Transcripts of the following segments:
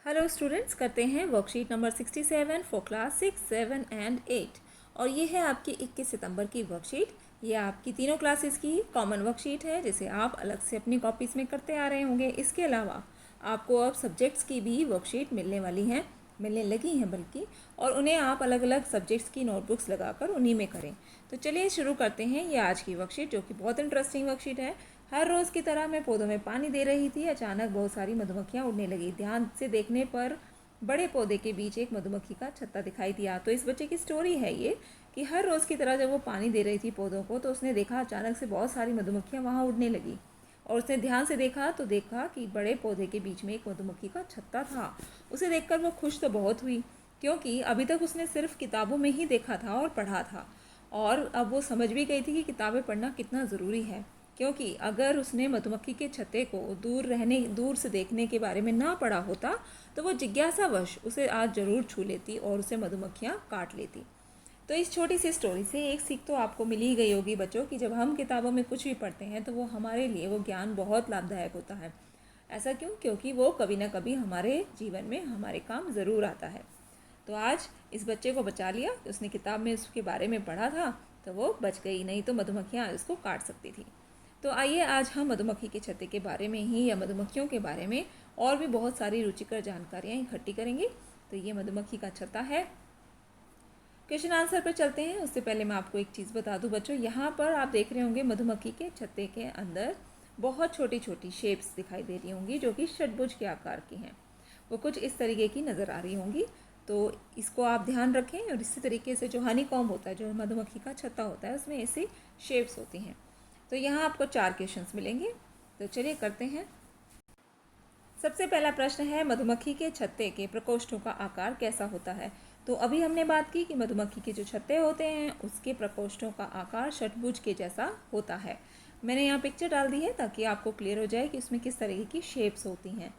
Hello students, करते हैं worksheet number 67 for class 6, 7 and 8। और ये है आपकी 21 सितंबर की वर्कशीट। ये आपकी तीनों क्लासेस की कॉमन वर्कशीट है जिसे आप अलग से अपनी कॉपीज़ में करते आ रहे होंगे। इसके अलावा आपको अब सब्जेक्ट्स की भी वर्कशीट मिलने लगी हैं बल्कि, और उन्हें आप अलग अलग सब्जेक्ट्स की नोटबुक्स लगाकर उन्हीं में करें। तो चलिए शुरू करते हैं ये आज की वर्कशीट, जो कि बहुत इंटरेस्टिंग वर्कशीट है। हर रोज़ की तरह मैं पौधों में पानी दे रही थी। अचानक बहुत सारी मधुमक्खियाँ उड़ने लगी। ध्यान से देखने पर बड़े पौधे के बीच एक मधुमक्खी का छत्ता दिखाई दिया। तो इस बच्चे की स्टोरी है ये कि हर रोज़ की तरह जब वो पानी दे रही थी पौधों को, तो उसने देखा अचानक से बहुत सारी मधुमक्खियाँ वहाँ उड़ने लगी। और उसने ध्यान से देखा तो देखा कि बड़े पौधे के बीच में एक मधुमक्खी का छत्ता था। उसे देखकर वो खुश तो बहुत हुई, क्योंकि अभी तक उसने सिर्फ किताबों में ही देखा था और पढ़ा था। और अब वो समझ भी गई थी कि किताबें पढ़ना कितना ज़रूरी है, क्योंकि अगर उसने मधुमक्खी के छत्ते को दूर से देखने के बारे में ना पढ़ा होता तो वो जिज्ञासावश उसे आज ज़रूर छू लेती और उसे मधुमक्खियाँ काट लेती। तो इस छोटी सी स्टोरी से एक सीख तो आपको मिल ही गई होगी बच्चों, कि जब हम किताबों में कुछ भी पढ़ते हैं तो वो हमारे लिए वो ज्ञान बहुत लाभदायक होता है। ऐसा क्यों? क्योंकि वो कभी ना कभी हमारे जीवन में हमारे काम ज़रूर आता है। तो आज इस बच्चे को बचा लिया, उसने किताब में उसके बारे में पढ़ा था तो वो बच गई, नहीं तो मधुमक्खियाँ उसको काट सकती थी। तो आइए आज हम मधुमक्खी के छत्ते के बारे में ही या मधुमक्खियों के बारे में और भी बहुत सारी रुचिकर जानकारियाँ इकट्ठी करेंगे। तो ये मधुमक्खी का छत्ता है। क्वेश्चन आंसर पर चलते हैं। उससे पहले मैं आपको एक चीज़ बता दूं बच्चों, यहाँ पर आप देख रहे होंगे मधुमक्खी के छत्ते के अंदर बहुत छोटी छोटी शेप्स दिखाई दे रही होंगी जो कि षटभुज के आकार की हैं। वो कुछ इस तरीके की नज़र आ रही होंगी। तो इसको आप ध्यान रखें। और इसी तरीके से जो हनी कॉम्ब होता है, जो मधुमक्खी का छत्ता होता है, उसमें ऐसी शेप्स होती हैं। तो यहाँ आपको 4 क्वेश्चंस मिलेंगे। तो चलिए करते हैं। सबसे पहला प्रश्न है, मधुमक्खी के छत्ते के प्रकोष्ठों का आकार कैसा होता है? तो अभी हमने बात की कि मधुमक्खी के जो छत्ते होते हैं उसके प्रकोष्ठों का आकार षटभुज के जैसा होता है। मैंने यहाँ पिक्चर डाल दी है ताकि आपको क्लियर हो जाए कि उसमें किस तरीके की शेप्स होती हैं।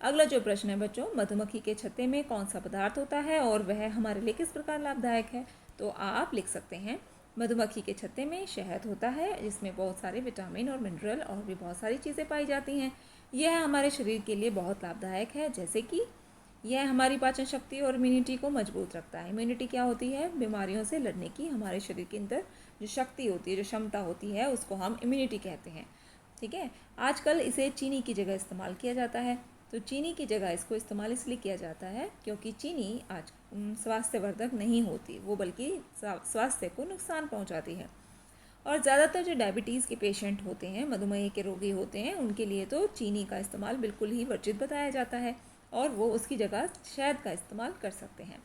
अगला जो प्रश्न है बच्चों, मधुमक्खी के छत्ते में कौन सा पदार्थ होता है और वह हमारे लिए किस प्रकार लाभदायक है? तो आप लिख सकते हैं, मधुमक्खी के छत्ते में शहद होता है जिसमें बहुत सारे विटामिन और मिनरल और भी बहुत सारी चीज़ें पाई जाती हैं। यह हमारे शरीर के लिए बहुत लाभदायक है, जैसे कि यह हमारी पाचन शक्ति और इम्यूनिटी को मजबूत रखता है। इम्यूनिटी क्या होती है? बीमारियों से लड़ने की हमारे शरीर के अंदर जो शक्ति होती है, जो क्षमता होती है, उसको हम इम्यूनिटी कहते हैं। ठीक है। आजकल इसे चीनी की जगह इस्तेमाल किया जाता है। तो चीनी की जगह इसको इस्तेमाल इसलिए किया जाता है क्योंकि चीनी आज स्वास्थ्यवर्धक नहीं होती, वो बल्कि स्वास्थ्य को नुकसान पहुंचाती है। और ज़्यादातर जो डायबिटीज़ के पेशेंट होते हैं, मधुमेह के रोगी होते हैं, उनके लिए तो चीनी का इस्तेमाल बिल्कुल ही वर्जित बताया जाता है और वो उसकी जगह शहद का इस्तेमाल कर सकते हैं।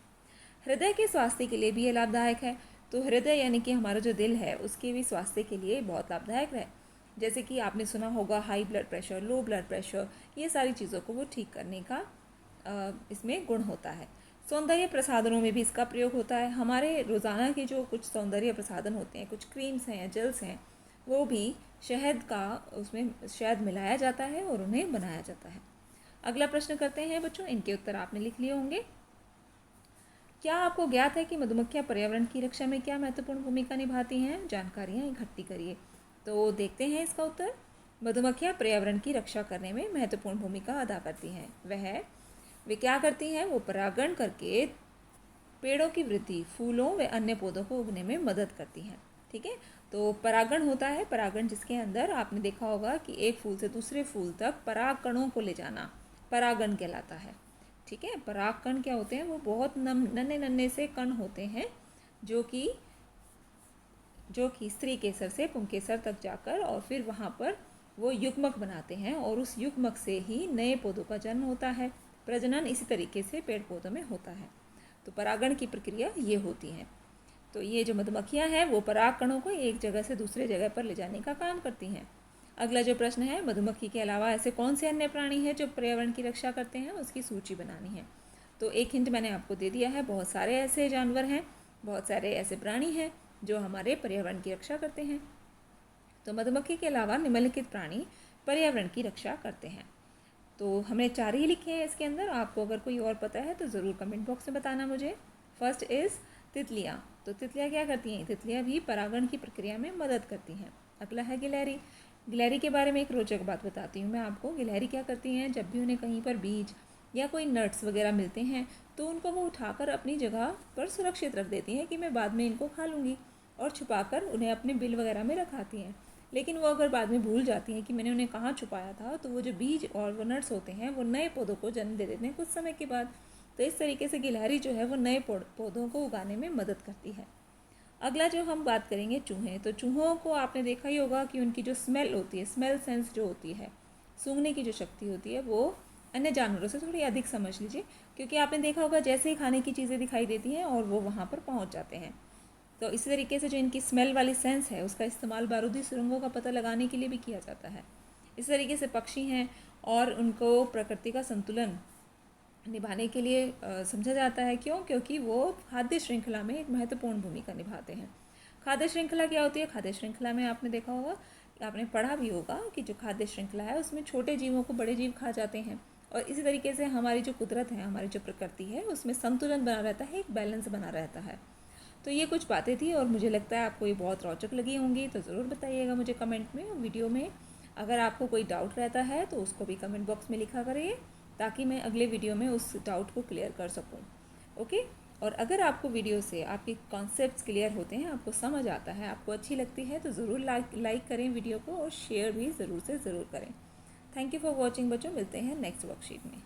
हृदय के स्वास्थ्य के लिए भी ये लाभदायक है। तो हृदय यानी कि हमारा जो दिल है उसके भी स्वास्थ्य के लिए बहुत लाभदायक है। जैसे कि आपने सुना होगा high blood pressure, low blood pressure, ये सारी चीज़ों को वो ठीक करने का इसमें गुण होता है। सौंदर्य प्रसाधनों में भी इसका प्रयोग होता है। हमारे रोज़ाना के जो कुछ सौंदर्य प्रसाधन होते हैं, कुछ क्रीम्स हैं या जेल्स हैं, वो भी शहद का, उसमें शहद मिलाया जाता है और उन्हें बनाया जाता है। अगला प्रश्न करते हैं बच्चों, इनके उत्तर आपने लिख लिए होंगे। क्या आपको ज्ञात है कि मधुमक्खियाँ पर्यावरण की रक्षा में क्या महत्वपूर्ण भूमिका निभाती हैं? जानकारियाँ इकट्ठी करिए। तो देखते हैं इसका उत्तर। मधुमक्खियाँ पर्यावरण की रक्षा करने में महत्वपूर्ण भूमिका अदा करती हैं। वे क्या करती हैं? वो परागण करके पेड़ों की वृद्धि, फूलों व अन्य पौधों को उगने में मदद करती हैं। ठीक है। तो परागण होता है, परागण जिसके अंदर आपने देखा होगा कि एक फूल से दूसरे फूल तक पराग कणों को ले जाना परागण कहलाता है। ठीक है। पराग कण क्या होते हैं? वो बहुत नन्हे नन्हे से कण होते हैं जो कि स्त्री केसर से पुंकेसर तक जाकर और फिर वहाँ पर वो युग्मक बनाते हैं और उस युग्मक से ही नए पौधों का जन्म होता है। प्रजनन इसी तरीके से पेड़ पौधों में होता है। तो परागण की प्रक्रिया ये होती है। तो ये जो मधुमक्खियाँ हैं वो पराग कणों को एक जगह से दूसरे जगह पर ले जाने का काम करती हैं। अगला जो प्रश्न है, मधुमक्खी के अलावा ऐसे कौन से अन्य प्राणी हैं जो पर्यावरण की रक्षा करते हैं? उसकी सूची बनानी है। तो एक हिंट मैंने आपको दे दिया है, बहुत सारे ऐसे जानवर हैं, बहुत सारे ऐसे प्राणी हैं जो हमारे पर्यावरण की रक्षा करते हैं। तो मधुमक्खी के अलावा निम्नलिखित प्राणी पर्यावरण की रक्षा करते हैं। तो हमने 4 ही लिखे हैं इसके अंदर। आपको अगर कोई और पता है तो ज़रूर कमेंट बॉक्स में बताना मुझे। फर्स्ट इज़ तितलियाँ। तो तितलियाँ क्या करती हैं? तितलियाँ भी परागण की प्रक्रिया में मदद करती हैं। अगला है गिलहरी। गिलहरी के बारे में एक रोचक बात बताती हूँ मैं आपको। गिलहरी क्या करती हैं? जब भी उन्हें कहीं पर बीज या कोई नट्स वगैरह मिलते हैं तो उनको वो उठाकर अपनी जगह पर सुरक्षित रख देती हैं कि मैं बाद में इनको खा लूँगी, और छुपाकर उन्हें अपने बिल वगैरह में रखाती हैं। लेकिन वो अगर बाद में भूल जाती हैं कि मैंने उन्हें कहाँ छुपाया था, तो वो जो बीज और वो नट्स होते हैं वो नए पौधों को जन्म दे देते हैं कुछ समय के बाद। तो इस तरीके से गिलहरी जो है वो नए पौधों को उगाने में मदद करती है। अगला जो हम बात करेंगे चूहे। तो चूहों को आपने देखा ही होगा कि उनकी जो स्मेल होती है, स्मेल सेंस जो होती है, सूंघने की जो शक्ति होती है, वो अन्य जानवरों से थोड़ी अधिक समझ लीजिए, क्योंकि आपने देखा होगा जैसे ही खाने की चीज़ें दिखाई देती हैं और वो वहाँ पर पहुँच जाते हैं। तो इसी तरीके से जो इनकी स्मेल वाली सेंस है उसका इस्तेमाल बारूदी सुरंगों का पता लगाने के लिए भी किया जाता है। इस तरीके से पक्षी हैं और उनको प्रकृति का संतुलन निभाने के लिए समझा जाता है। क्यों? क्योंकि वो खाद्य श्रृंखला में एक महत्वपूर्ण भूमिका निभाते हैं। खाद्य श्रृंखला क्या होती है? खाद्य श्रृंखला में आपने देखा होगा, आपने पढ़ा भी होगा कि जो खाद्य श्रृंखला है उसमें छोटे जीवों को बड़े जीव खा जाते हैं, और इसी तरीके से हमारी जो कुदरत है, हमारी जो प्रकृति है, उसमें संतुलन बना रहता है, एक बैलेंस बना रहता है। तो ये कुछ बातें थी और मुझे लगता है आपको ये बहुत रोचक लगी होंगी, तो ज़रूर बताइएगा मुझे कमेंट में, वीडियो में। अगर आपको कोई डाउट रहता है तो उसको भी कमेंट बॉक्स में लिखा करिए, ताकि मैं अगले वीडियो में उस डाउट को क्लियर कर सकूं। ओके। और अगर आपको वीडियो से आपके कॉन्सेप्ट्स क्लियर होते हैं, आपको समझ आता है, आपको अच्छी लगती है, तो ज़रूर लाइक करें वीडियो को और शेयर भी ज़रूर से ज़रूर करें। थैंक यू फॉर वॉचिंग बच्चों, मिलते हैं नेक्स्ट वर्कशीट में।